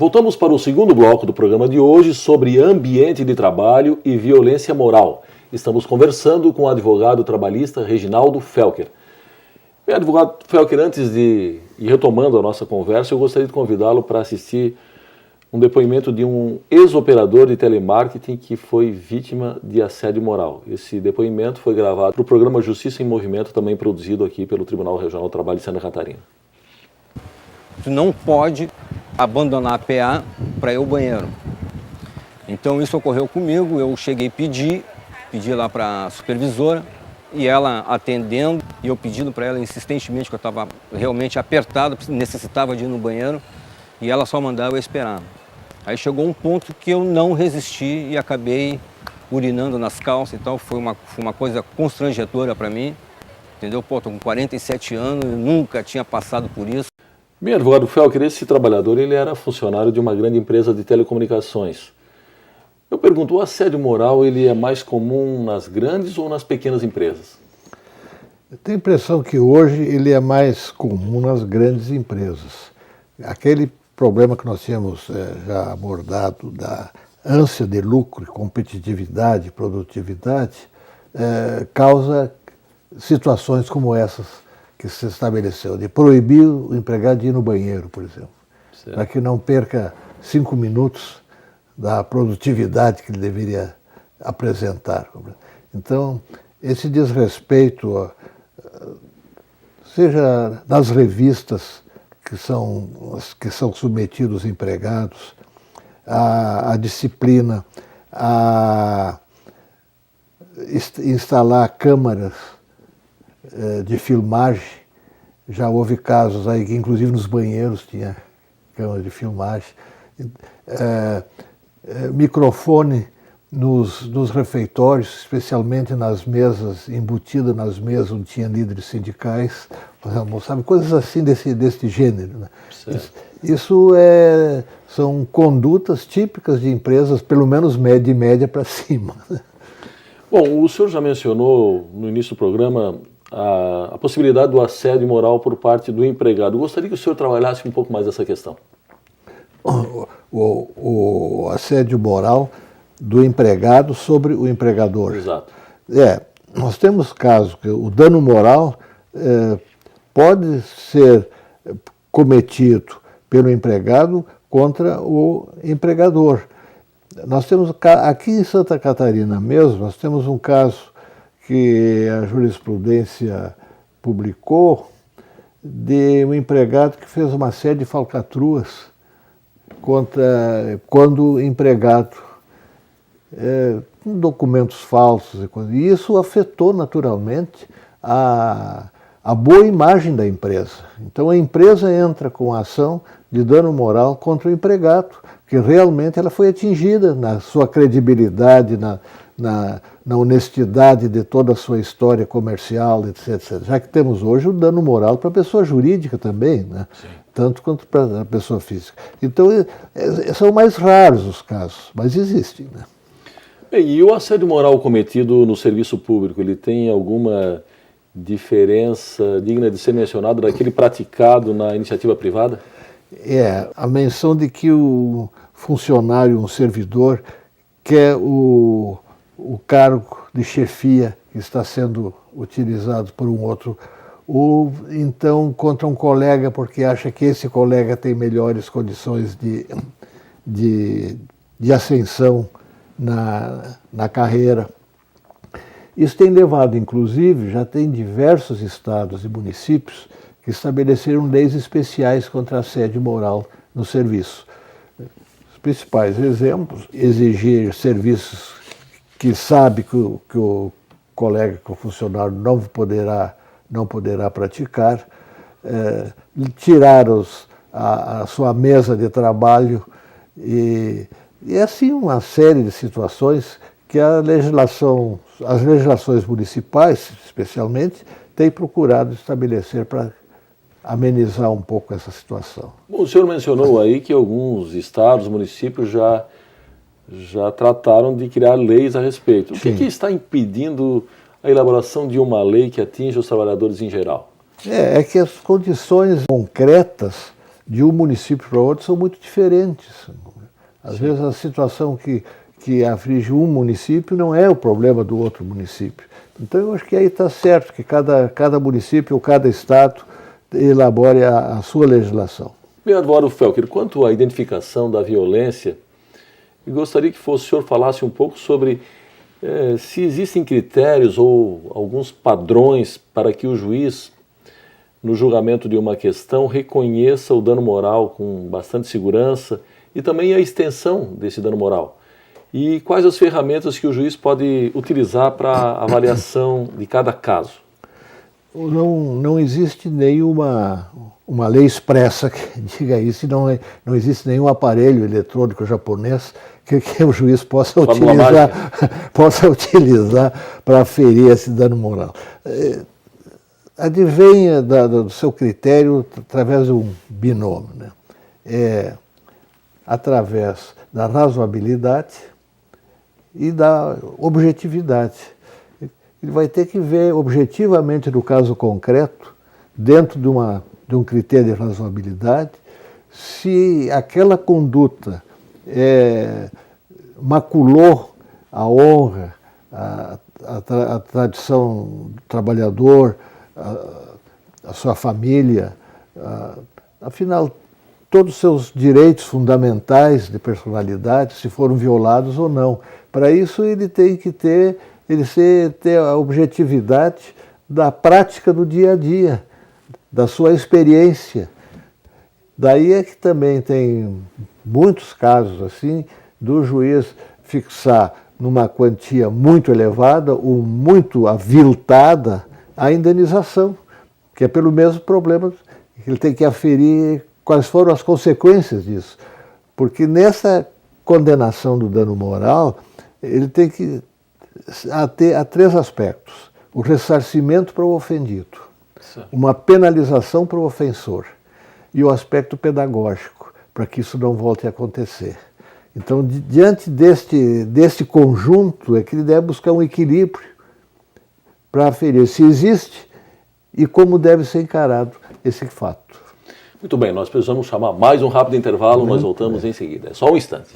Voltamos para o segundo bloco do programa de hoje sobre ambiente de trabalho e violência moral. Estamos conversando com o advogado trabalhista Reginaldo Felker. Bem, advogado Felker, antes de ir retomando a nossa conversa, eu gostaria de convidá-lo para assistir um depoimento de um ex-operador de telemarketing que foi vítima de assédio moral. Esse depoimento foi gravado para o programa Justiça em Movimento, também produzido aqui pelo Tribunal Regional do Trabalho de Santa Catarina. Tu não pode abandonar a PA para ir ao banheiro. Então isso ocorreu comigo, eu cheguei a pedi lá para a supervisora, e ela atendendo, e eu pedindo para ela insistentemente que eu estava realmente apertado, necessitava de ir no banheiro, e ela só mandava eu esperar. Aí chegou um ponto que eu não resisti e acabei urinando nas calças e tal, foi uma coisa constrangedora para mim, entendeu? Pô, tô com 47 anos, eu nunca tinha passado por isso. Bem, advogado Felker, esse trabalhador ele era funcionário de uma grande empresa de telecomunicações. Eu pergunto, o assédio moral ele é mais comum nas grandes ou nas pequenas empresas? Eu tenho a impressão que hoje ele é mais comum nas grandes empresas. Aquele problema que nós tínhamos já abordado da ânsia de lucro, competitividade, produtividade, causa situações como essas que se estabeleceu, de proibir o empregado de ir no banheiro, por exemplo, para que não perca 5 minutos da produtividade que ele deveria apresentar. Então, esse desrespeito, seja nas revistas que são submetidos os empregados, a disciplina, a instalar câmaras de filmagem. Já houve casos aí que inclusive nos banheiros tinha câmera de filmagem. Microfone nos refeitórios, especialmente nas mesas, embutidas nas mesas onde tinha líderes sindicais, sabe, coisas assim desse gênero. Né? Isso são condutas típicas de empresas, pelo menos de média para cima. Bom, o senhor já mencionou no início do programa a possibilidade do assédio moral por parte do empregado. Eu gostaria que o senhor trabalhasse um pouco mais essa questão. O assédio moral do empregado sobre o empregador. Exato. Nós temos casos que o dano moral pode ser cometido pelo empregado contra o empregador. Nós temos, aqui em Santa Catarina mesmo, nós temos um caso que a jurisprudência publicou de um empregado que fez uma série de falcatruas quando empregado, com documentos falsos, e isso afetou naturalmente a boa imagem da empresa. Então a empresa entra com a ação de dano moral contra o empregado, porque realmente ela foi atingida na sua credibilidade, na honestidade de toda a sua história comercial, etc. Já que temos hoje o dano moral para a pessoa jurídica também, né? Tanto quanto para a pessoa física. Então, são mais raros os casos, mas existem. Né? Bem, e o assédio moral cometido no serviço público, ele tem alguma diferença digna de ser mencionado daquele praticado na iniciativa privada? A menção de que o funcionário, um servidor, quer o cargo de chefia que está sendo utilizado por um outro, ou então contra um colega porque acha que esse colega tem melhores condições de ascensão na carreira. Isso tem levado, inclusive, já tem diversos estados e municípios que estabeleceram leis especiais contra assédio moral no serviço. Os principais exemplos: exigir serviços que sabe que o colega, que o funcionário não poderá praticar, tirar a sua mesa de trabalho e assim uma série de situações que as legislações municipais, especialmente, têm procurado estabelecer para amenizar um pouco essa situação. Bom, o senhor mencionou aí que alguns estados, municípios já trataram de criar leis a respeito. O que está impedindo a elaboração de uma lei que atinja os trabalhadores em geral? É que as condições concretas de um município para outro são muito diferentes. Às vezes a situação que aflige um município não é o problema do outro município. Então eu acho que aí está certo que cada município ou cada estado elabore a sua legislação. Bem, advogado Felker, quanto à identificação da violência, eu gostaria que o senhor falasse um pouco sobre se existem critérios ou alguns padrões para que o juiz, no julgamento de uma questão, reconheça o dano moral com bastante segurança e também a extensão desse dano moral. E quais as ferramentas que o juiz pode utilizar para avaliação de cada caso? Não existe nenhuma lei expressa que diga isso, não existe nenhum aparelho eletrônico japonês que o juiz possa utilizar para aferir esse dano moral. Advenha do seu critério através de um binômio, né? Através da razoabilidade e da objetividade. Ele vai ter que ver objetivamente no caso concreto, dentro de um critério de razoabilidade, se aquela conduta maculou a honra, a tradição do trabalhador, a sua família, afinal, todos os seus direitos fundamentais de personalidade, se foram violados ou não. Para isso ele tem que ter a objetividade da prática do dia a dia, da sua experiência. Daí é que também tem muitos casos assim, do juiz fixar numa quantia muito elevada ou muito aviltada a indenização, que é pelo mesmo problema que ele tem que aferir quais foram as consequências disso. Porque nessa condenação do dano moral, ele tem que ter três aspectos: o ressarcimento para o ofendido, uma penalização para o ofensor e o aspecto pedagógico, para que isso não volte a acontecer. Então, diante deste conjunto, é que ele deve buscar um equilíbrio para aferir se existe e como deve ser encarado esse fato. Muito bem, nós precisamos chamar mais um rápido intervalo, nós voltamos em seguida. É só um instante.